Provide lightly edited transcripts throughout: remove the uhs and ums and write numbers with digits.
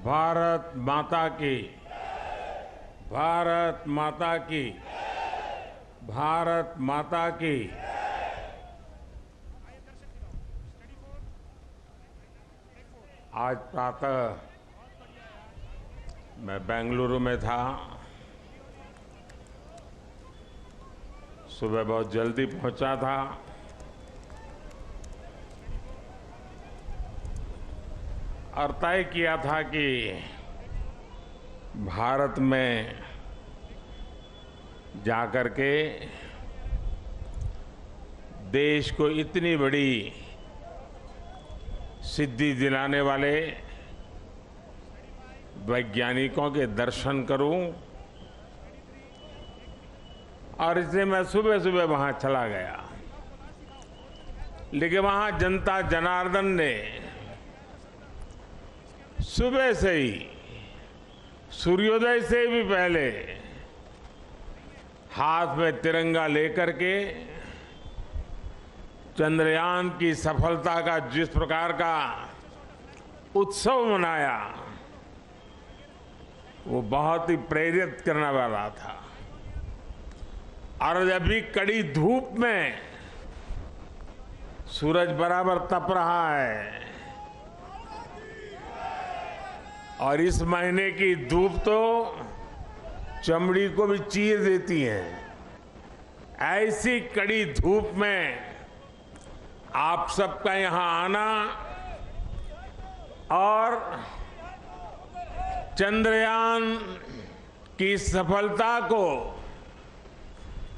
भारत माता की, भारत माता की, भारत माता की। आज प्रातः मैं बेंगलुरु में था। सुबह बहुत जल्दी पहुंचा था। और तय किया था कि भारत में जाकर के देश को इतनी बड़ी सिद्धि दिलाने वाले वैज्ञानिकों के दर्शन करूं। और इसलिए मैं सुबह सुबह वहां चला गया। लेकिन वहां जनता जनार्दन ने सुबह से ही, सूर्योदय से भी पहले हाथ में तिरंगा लेकर के चंद्रयान की सफलता का जिस प्रकार का उत्सव मनाया, वो बहुत ही प्रेरित करने वाला था। और अभी कड़ी धूप में सूरज बराबर तप रहा है और इस महीने की धूप तो चमड़ी को भी चीर देती है। ऐसी कड़ी धूप में आप सबका यहां आना और चंद्रयान की सफलता को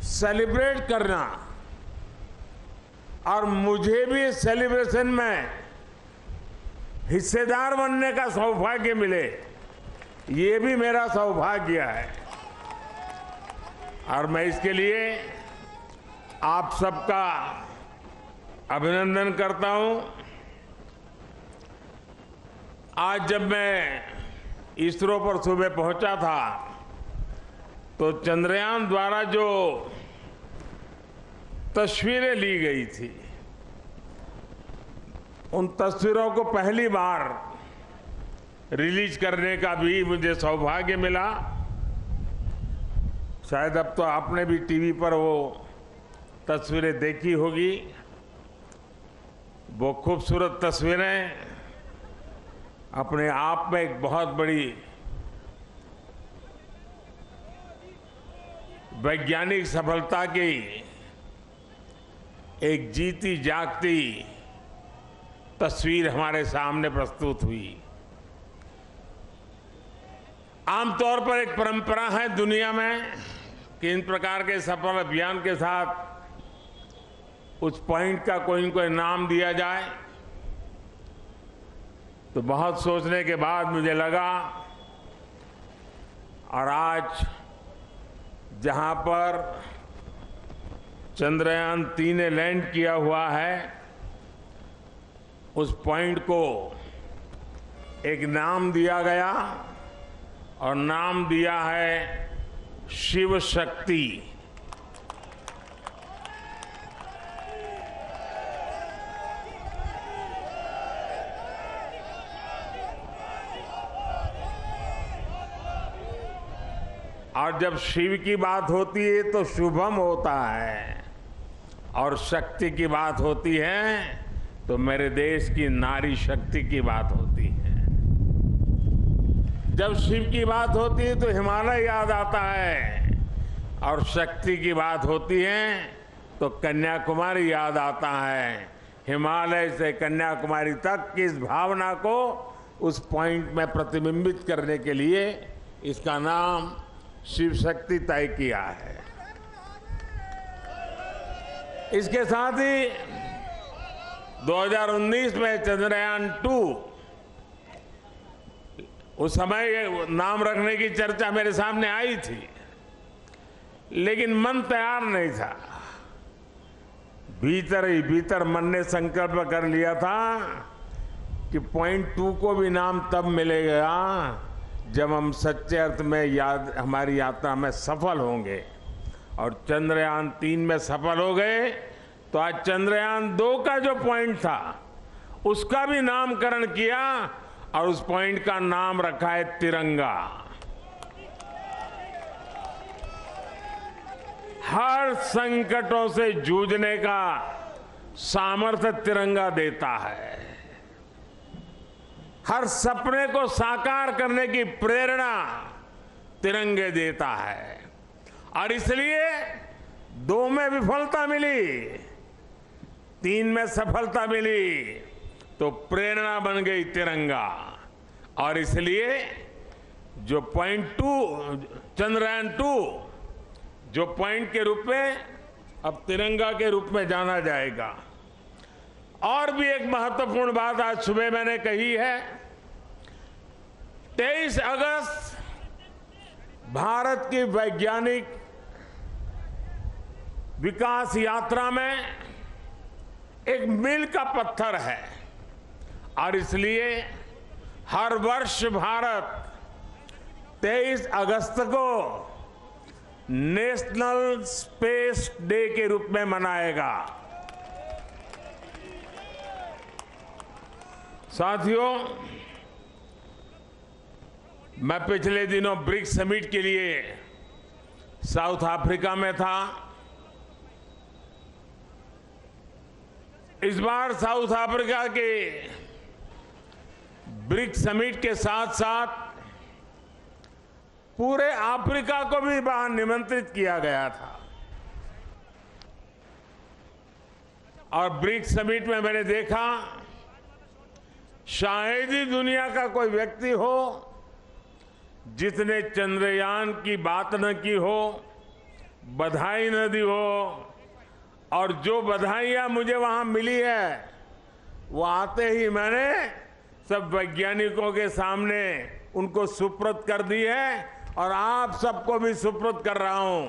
सेलिब्रेट करना और मुझे भी इस सेलिब्रेशन में हिस्सेदार बनने का सौभाग्य मिले, ये भी मेरा सौभाग्य है। और मैं इसके लिए आप सबका अभिनंदन करता हूं। आज जब मैं इसरो पर सुबह पहुंचा था तो चंद्रयान द्वारा जो तस्वीरें ली गई थी, उन तस्वीरों को पहली बार रिलीज करने का भी मुझे सौभाग्य मिला। शायद अब तो आपने भी टीवी पर वो तस्वीरें देखी होगी। वो खूबसूरत तस्वीरें अपने आप में एक बहुत बड़ी वैज्ञानिक सफलता की एक जीती जागती तस्वीर हमारे सामने प्रस्तुत हुई। आमतौर पर एक परंपरा है दुनिया में कि इन प्रकार के सफल अभियान के साथ उस पॉइंट का कोई न कोई नाम दिया जाए। तो बहुत सोचने के बाद मुझे लगा, और आज जहां पर चंद्रयान 3 ने लैंड किया हुआ है, उस पॉइंट को एक नाम दिया गया और नाम दिया है शिव शक्ति। और जब शिव की बात होती है तो शुभम होता है, और शक्ति की बात होती है तो मेरे देश की नारी शक्ति की बात होती है। जब शिव की बात होती है तो हिमालय याद आता है, और शक्ति की बात होती है तो कन्याकुमारी याद आता है। हिमालय से कन्याकुमारी तक की इस भावना को उस पॉइंट में प्रतिबिंबित करने के लिए इसका नाम शिव शक्ति तय किया है। इसके साथ ही 2019 में चंद्रयान 2, उस समय नाम रखने की चर्चा मेरे सामने आई थी, लेकिन मन तैयार नहीं था। भीतर ही भीतर मन ने संकल्प कर लिया था कि पॉइंट 2 को भी नाम तब मिलेगा जब हम सच्चे अर्थ में हमारी यात्रा में सफल होंगे। और चंद्रयान 3 में सफल हो गए तो आज चंद्रयान 2 का जो पॉइंट था उसका भी नामकरण किया और उस पॉइंट का नाम रखा है तिरंगा। हर संकटों से जूझने का सामर्थ्य तिरंगा देता है। हर सपने को साकार करने की प्रेरणा तिरंगे देता है। और इसलिए 2 में विफलता मिली, 3 में सफलता मिली, तो प्रेरणा बन गई तिरंगा। और इसलिए जो पॉइंट 2 चंद्रयान 2 जो पॉइंट के रूप में अब तिरंगा के रूप में जाना जाएगा। और भी एक महत्वपूर्ण बात आज सुबह मैंने कही है, 23 अगस्त भारत की वैज्ञानिक विकास यात्रा में एक मील का पत्थर है। और इसलिए हर वर्ष भारत 23 अगस्त को नेशनल स्पेस डे के रूप में मनाएगा। साथियों, मैं पिछले दिनों ब्रिक्स समिट के लिए साउथ अफ्रीका में था। इस बार साउथ अफ्रीका के ब्रिक्स समिट के साथ साथ पूरे अफ्रीका को भी वहां निमंत्रित किया गया था। और ब्रिक्स समिट में मैंने देखा, शायद ही दुनिया का कोई व्यक्ति हो जिसने चंद्रयान की बात न की हो, बधाई न दी हो। और जो बधाइयां मुझे वहां मिली है, वो आते ही मैंने सब वैज्ञानिकों के सामने उनको सुपुर्द कर दी है। और आप सबको भी सुपुर्द कर रहा हूं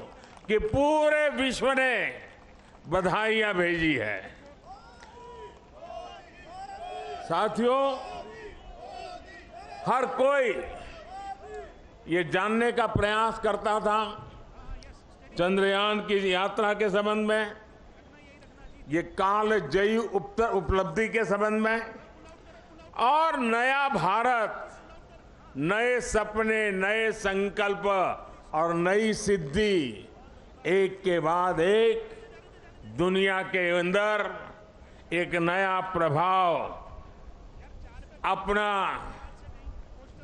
कि पूरे विश्व ने बधाइयां भेजी है। साथियों, हर कोई ये जानने का प्रयास करता था चंद्रयान की यात्रा के संबंध में, ये कालजयी उपलब्धि के संबंध में, और नया भारत, नए सपने, नए संकल्प और नई सिद्धि एक के बाद एक दुनिया के अंदर एक नया प्रभाव अपना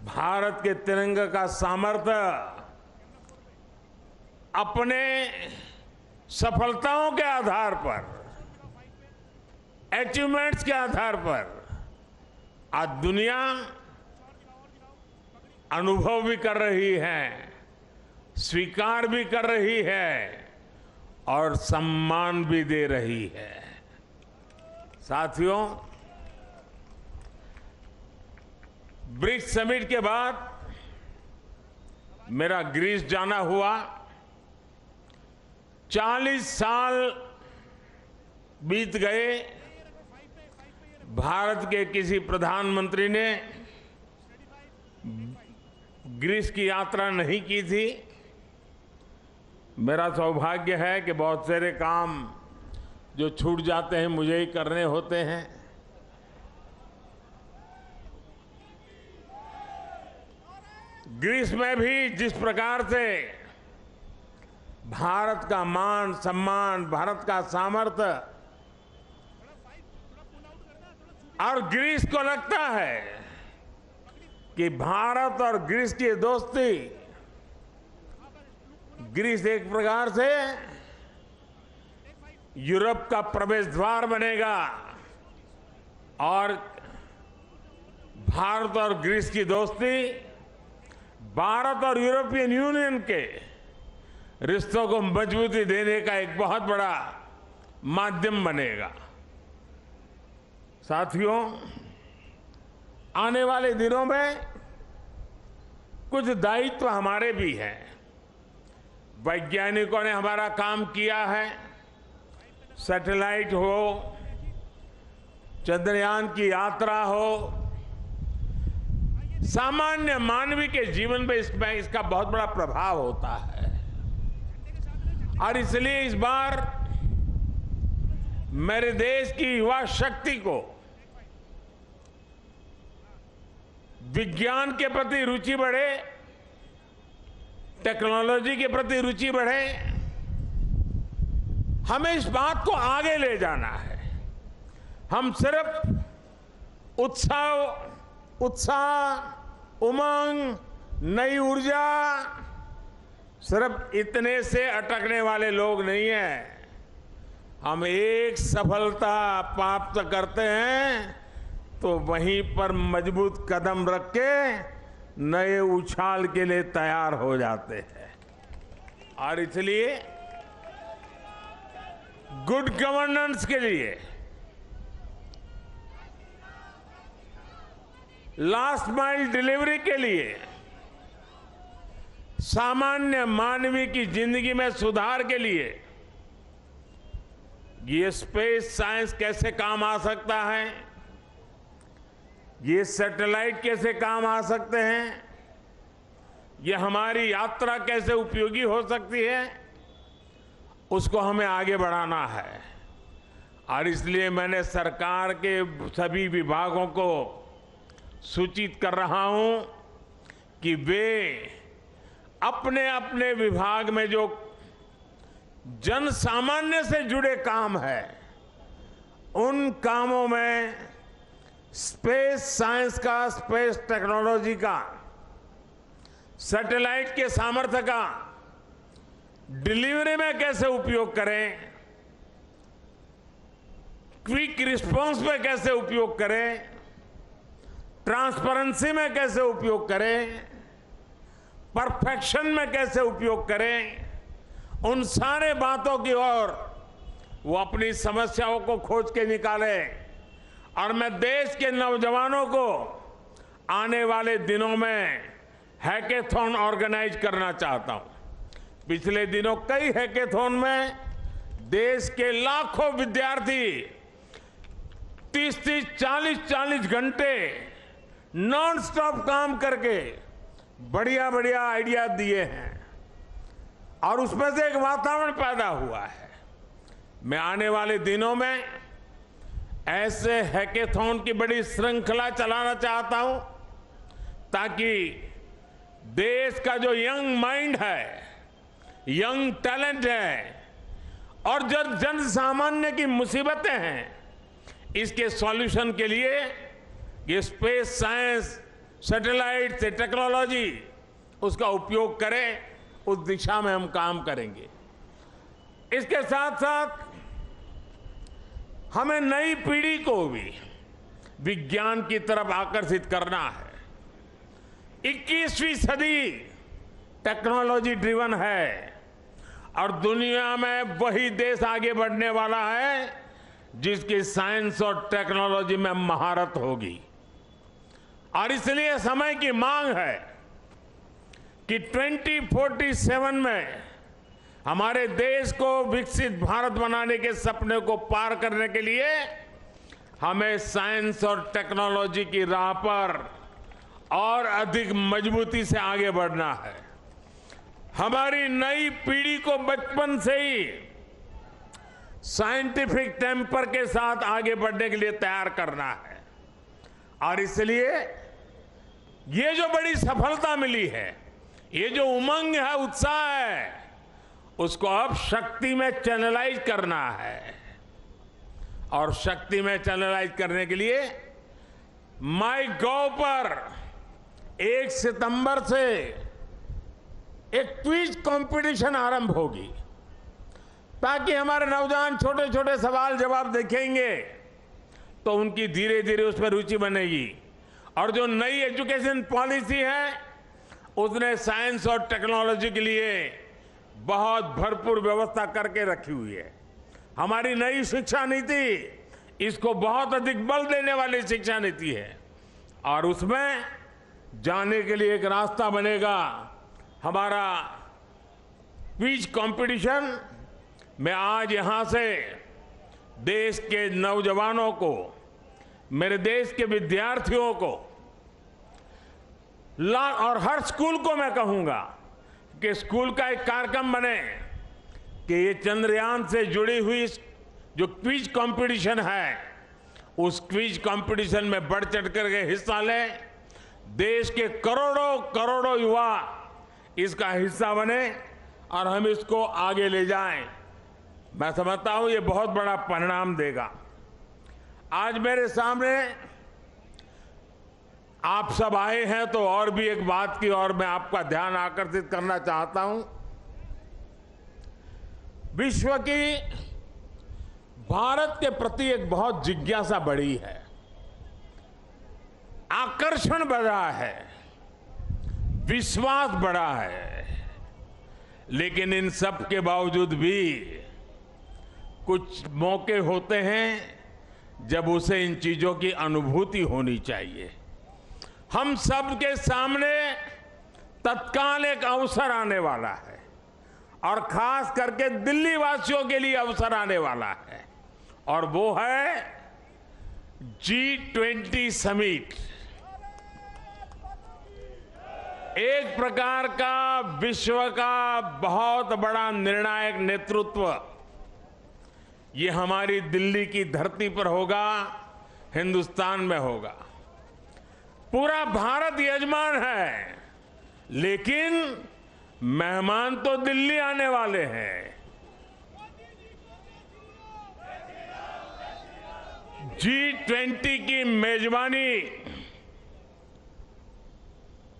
भारत के तिरंगे का सामर्थ्य अपने सफलताओं के आधार पर, अचीवमेंट्स के आधार पर आज दुनिया अनुभव भी कर रही है, स्वीकार भी कर रही है और सम्मान भी दे रही है। साथियों, ब्रिक्स समिट के बाद मेरा ग्रीस जाना हुआ। 40 साल बीत गए, भारत के किसी प्रधानमंत्री ने ग्रीस की यात्रा नहीं की थी। मेरा सौभाग्य है कि बहुत सारे काम जो छूट जाते हैं मुझे ही करने होते हैं। ग्रीस में भी जिस प्रकार से भारत का मान सम्मान, भारत का सामर्थ्य, और ग्रीस को लगता है कि भारत और ग्रीस की दोस्ती, ग्रीस एक प्रकार से यूरोप का प्रवेश द्वार बनेगा और भारत और ग्रीस की दोस्ती भारत और यूरोपियन यूनियन के रिश्तों को मजबूती देने का एक बहुत बड़ा माध्यम बनेगा। साथियों, आने वाले दिनों में कुछ दायित्व हमारे भी हैं। वैज्ञानिकों ने हमारा काम किया है, सैटेलाइट हो, चंद्रयान की यात्रा हो, सामान्य मानवीय के जीवन में इसका बहुत बड़ा प्रभाव होता है। और इसलिए इस बार मेरे देश की युवा शक्ति को विज्ञान के प्रति रुचि बढ़े, टेक्नोलॉजी के प्रति रुचि बढ़े। हमें इस बात को आगे ले जाना है। हम सिर्फ उत्साह, उमंग, नई ऊर्जा, सिर्फ इतने से अटकने वाले लोग नहीं हैं। हम एक सफलता प्राप्त करते हैं तो वहीं पर मजबूत कदम रख के नए उछाल के लिए तैयार हो जाते हैं। और इसलिए गुड गवर्नेंस के लिए, लास्ट माइल डिलीवरी के लिए, सामान्य मानवीय की जिंदगी में सुधार के लिए ये स्पेस साइंस कैसे काम आ सकता है, ये सैटेलाइट कैसे काम आ सकते हैं, ये हमारी यात्रा कैसे उपयोगी हो सकती है, उसको हमें आगे बढ़ाना है। और इसलिए मैंने सरकार के सभी विभागों को सूचित कर रहा हूं कि वे अपने अपने विभाग में जो जन सामान्य से जुड़े काम है, उन कामों में स्पेस साइंस का, स्पेस टेक्नोलॉजी का, सैटेलाइट के सामर्थ्य का डिलीवरी में कैसे उपयोग करें, क्विक रिस्पांस में कैसे उपयोग करें, ट्रांसपेरेंसी में कैसे उपयोग करें, परफेक्शन में कैसे उपयोग करें, उन सारे बातों की ओर वो अपनी समस्याओं को खोज के निकाले। और मैं देश के नौजवानों को आने वाले दिनों में हैकेथॉन ऑर्गेनाइज करना चाहता हूं। पिछले दिनों कई हैकेथॉन में देश के लाखों विद्यार्थी 30-30, 40-40 घंटे नॉन स्टॉप काम करके बढ़िया बढ़िया आइडिया दिए हैं और उसमें से एक वातावरण पैदा हुआ है। मैं आने वाले दिनों में ऐसे हैकेथॉन की बड़ी श्रृंखला चलाना चाहता हूं ताकि देश का जो यंग माइंड है, यंग टैलेंट है और जो जन सामान्य की मुसीबतें हैं, इसके सॉल्यूशन के लिए ये स्पेस साइंस, सैटेलाइट से टेक्नोलॉजी, उसका उपयोग करें। उस दिशा में हम काम करेंगे। इसके साथ साथ हमें नई पीढ़ी को भी विज्ञान की तरफ आकर्षित करना है। 21वीं सदी टेक्नोलॉजी ड्रिवन है और दुनिया में वही देश आगे बढ़ने वाला है जिसकी साइंस और टेक्नोलॉजी में महारत होगी। और इसलिए समय की मांग है कि 2047 में हमारे देश को विकसित भारत बनाने के सपने को पार करने के लिए हमें साइंस और टेक्नोलॉजी की राह पर और अधिक मजबूती से आगे बढ़ना है। हमारी नई पीढ़ी को बचपन से ही साइंटिफिक टेम्पर के साथ आगे बढ़ने के लिए तैयार करना है। और इसलिए ये जो बड़ी सफलता मिली है, ये जो उमंग है, उत्साह है, उसको अब शक्ति में चैनलाइज करना है। और शक्ति में चैनलाइज करने के लिए माईगॉव पर 1 सितंबर से एक क्विज कंपटीशन आरंभ होगी ताकि हमारे नौजवान छोटे छोटे सवाल जवाब देखेंगे तो उनकी धीरे धीरे उस पर रुचि बनेगी। और जो नई एजुकेशन पॉलिसी है उसने साइंस और टेक्नोलॉजी के लिए बहुत भरपूर व्यवस्था करके रखी हुई है। हमारी नई शिक्षा नीति इसको बहुत अधिक बल देने वाली शिक्षा नीति है और उसमें जाने के लिए एक रास्ता बनेगा। हमारा क्विज कंपटीशन, मैं आज यहां से देश के नौजवानों को, मेरे देश के विद्यार्थियों को और हर स्कूल को मैं कहूंगा कि स्कूल का एक कार्यक्रम बने कि ये चंद्रयान से जुड़ी हुई जो क्विज कंपटीशन है उस क्विज कंपटीशन में बढ़ चढ़ करके हिस्सा लें देश के करोड़ों करोड़ों युवा इसका हिस्सा बने और हम इसको आगे ले जाएं। मैं समझता हूं ये बहुत बड़ा परिणाम देगा। आज मेरे सामने आप सब आए हैं तो और भी एक बात की और मैं आपका ध्यान आकर्षित करना चाहता हूं। विश्व की भारत के प्रति एक बहुत जिज्ञासा बढ़ी है, आकर्षण बढ़ा है, विश्वास बढ़ा है, लेकिन इन सब के बावजूद भी कुछ मौके होते हैं जब उसे इन चीजों की अनुभूति होनी चाहिए। हम सब के सामने तत्काल एक अवसर आने वाला है और खास करके दिल्ली वासियों के लिए अवसर आने वाला है, और वो है G20 समिट। एक प्रकार का विश्व का बहुत बड़ा निर्णायक नेतृत्व ये हमारी दिल्ली की धरती पर होगा, हिंदुस्तान में होगा। पूरा भारत यजमान है, लेकिन मेहमान तो दिल्ली आने वाले हैं। G20 की मेजबानी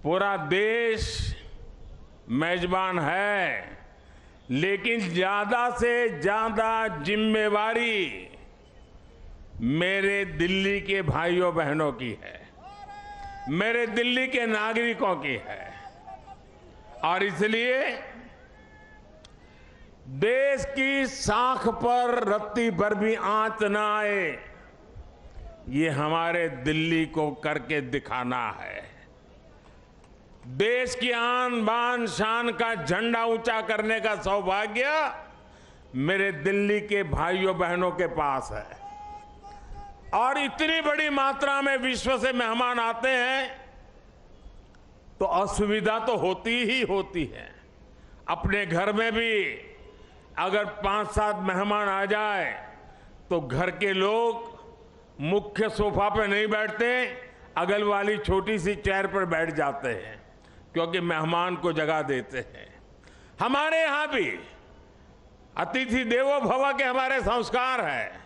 पूरा देश मेजबान है, लेकिन ज्यादा से ज्यादा जिम्मेवारी मेरे दिल्ली के भाइयों बहनों की है, मेरे दिल्ली के नागरिकों की है। और इसलिए देश की साख पर रत्ती भर भी आंच न आए, ये हमारे दिल्ली को करके दिखाना है। देश की आन बान शान का झंडा ऊंचा करने का सौभाग्य मेरे दिल्ली के भाइयों बहनों के पास है। और इतनी बड़ी मात्रा में विश्व से मेहमान आते हैं तो असुविधा तो होती ही होती है। अपने घर में भी अगर 5-7 मेहमान आ जाए तो घर के लोग मुख्य सोफा पे नहीं बैठते, अगल वाली छोटी सी चेयर पर बैठ जाते हैं, क्योंकि मेहमान को जगह देते हैं। हमारे यहां भी अतिथि देवो भव के हमारे संस्कार है।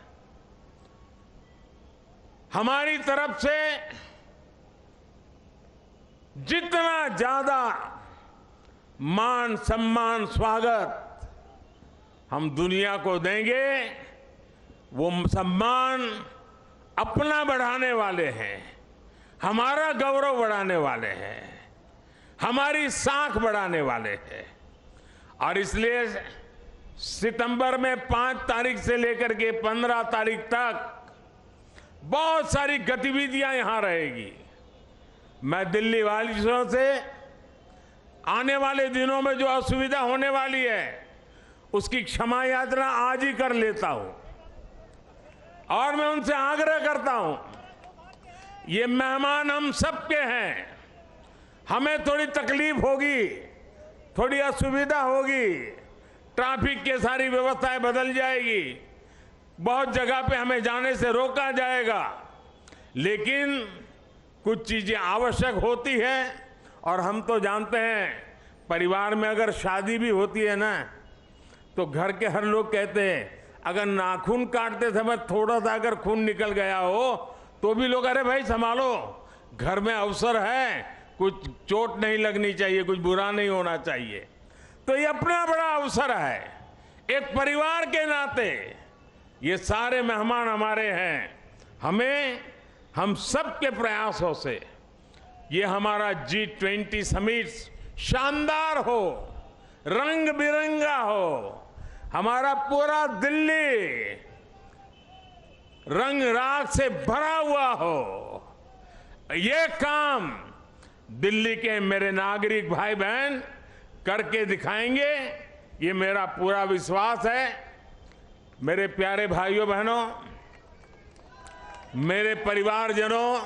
हमारी तरफ से जितना ज्यादा मान सम्मान स्वागत हम दुनिया को देंगे, वो सम्मान अपना बढ़ाने वाले हैं, हमारा गौरव बढ़ाने वाले हैं, हमारी साख बढ़ाने वाले हैं। और इसलिए सितंबर में 5 तारीख से लेकर के 15 तारीख तक बहुत सारी गतिविधियां यहां रहेगी। मैं दिल्ली वासियों से आने वाले दिनों में जो असुविधा होने वाली है उसकी क्षमा यात्रा आज ही कर लेता हूं, और मैं उनसे आग्रह करता हूं, ये मेहमान हम सबके हैं। हमें थोड़ी तकलीफ होगी, थोड़ी असुविधा होगी, ट्रैफिक की सारी व्यवस्थाएं बदल जाएगी, बहुत जगह पे हमें जाने से रोका जाएगा, लेकिन कुछ चीजें आवश्यक होती है। और हम तो जानते हैं, परिवार में अगर शादी भी होती है ना, तो घर के हर लोग कहते हैं अगर नाखून काटते समय थोड़ा सा अगर खून निकल गया हो तो भी लोग, अरे भाई संभालो, घर में अवसर है, कुछ चोट नहीं लगनी चाहिए, कुछ बुरा नहीं होना चाहिए। तो ये अपना बड़ा अवसर है। एक परिवार के नाते ये सारे मेहमान हमारे हैं। हम सब के प्रयासों से ये हमारा G20 समिट शानदार हो, रंग बिरंगा हो, हमारा पूरा दिल्ली रंग राग से भरा हुआ हो। ये काम दिल्ली के मेरे नागरिक भाई बहन करके दिखाएंगे, ये मेरा पूरा विश्वास है। मेरे प्यारे भाइयों बहनों, मेरे परिवारजनों,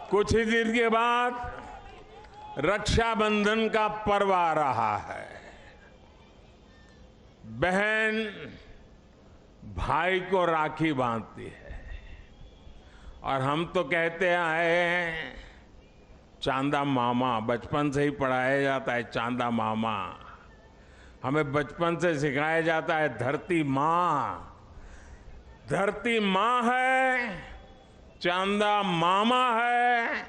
कुछ ही दिन के बाद रक्षाबंधन का पर्व आ रहा है। बहन भाई को राखी बांधती है, और हम तो कहते आए हैं चांदा मामा, बचपन से ही पढ़ाया जाता है चांदा मामा। हमें बचपन से सिखाया जाता है धरती माँ। धरती माँ है, चांदा मामा है,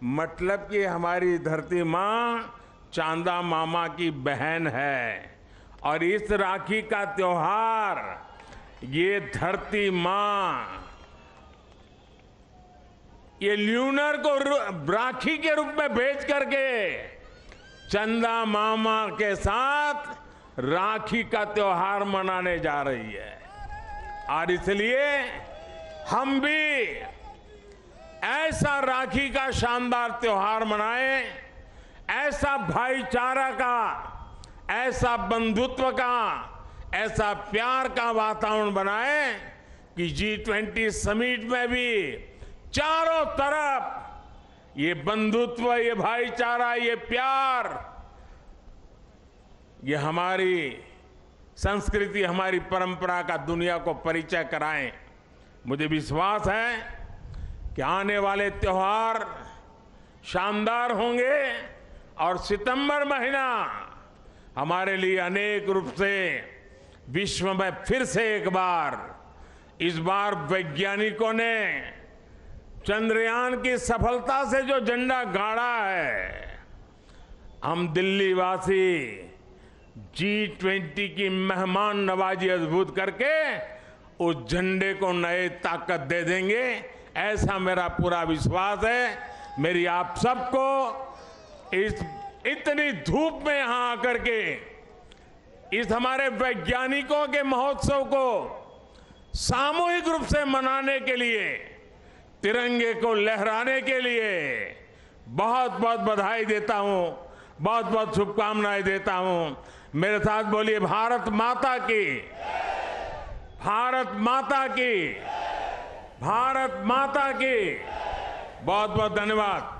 मतलब कि हमारी धरती माँ चांदा मामा की बहन है। और इस राखी का त्योहार ये धरती माँ ये ल्यूनर को राखी के रूप में भेज करके चंदा मामा के साथ राखी का त्योहार मनाने जा रही है। और इसलिए हम भी ऐसा राखी का शानदार त्योहार मनाएं, ऐसा भाईचारा का, ऐसा बंधुत्व का, ऐसा प्यार का वातावरण बनाएं कि G20 समिट में भी चारों तरफ ये बंधुत्व, ये भाईचारा, ये प्यार, ये हमारी संस्कृति, हमारी परंपरा का दुनिया को परिचय कराएं। मुझे विश्वास है कि आने वाले त्योहार शानदार होंगे और सितंबर महीना हमारे लिए अनेक रूप से विश्व में फिर से एक बार, इस बार वैज्ञानिकों ने चंद्रयान की सफलता से जो झंडा गाड़ा है, हम दिल्ली वासी G20 की मेहमान नवाजी अद्भुत करके उस झंडे को नए ताकत दे देंगे, ऐसा मेरा पूरा विश्वास है। मेरी आप सबको इस इतनी धूप में यहां आकर के इस हमारे वैज्ञानिकों के महोत्सव को सामूहिक रूप से मनाने के लिए, तिरंगे को लहराने के लिए बहुत बहुत बधाई देता हूं, बहुत बहुत शुभकामनाएं देता हूं। मेरे साथ बोलिए भारत माता की, भारत माता की, भारत माता की। बहुत बहुत धन्यवाद।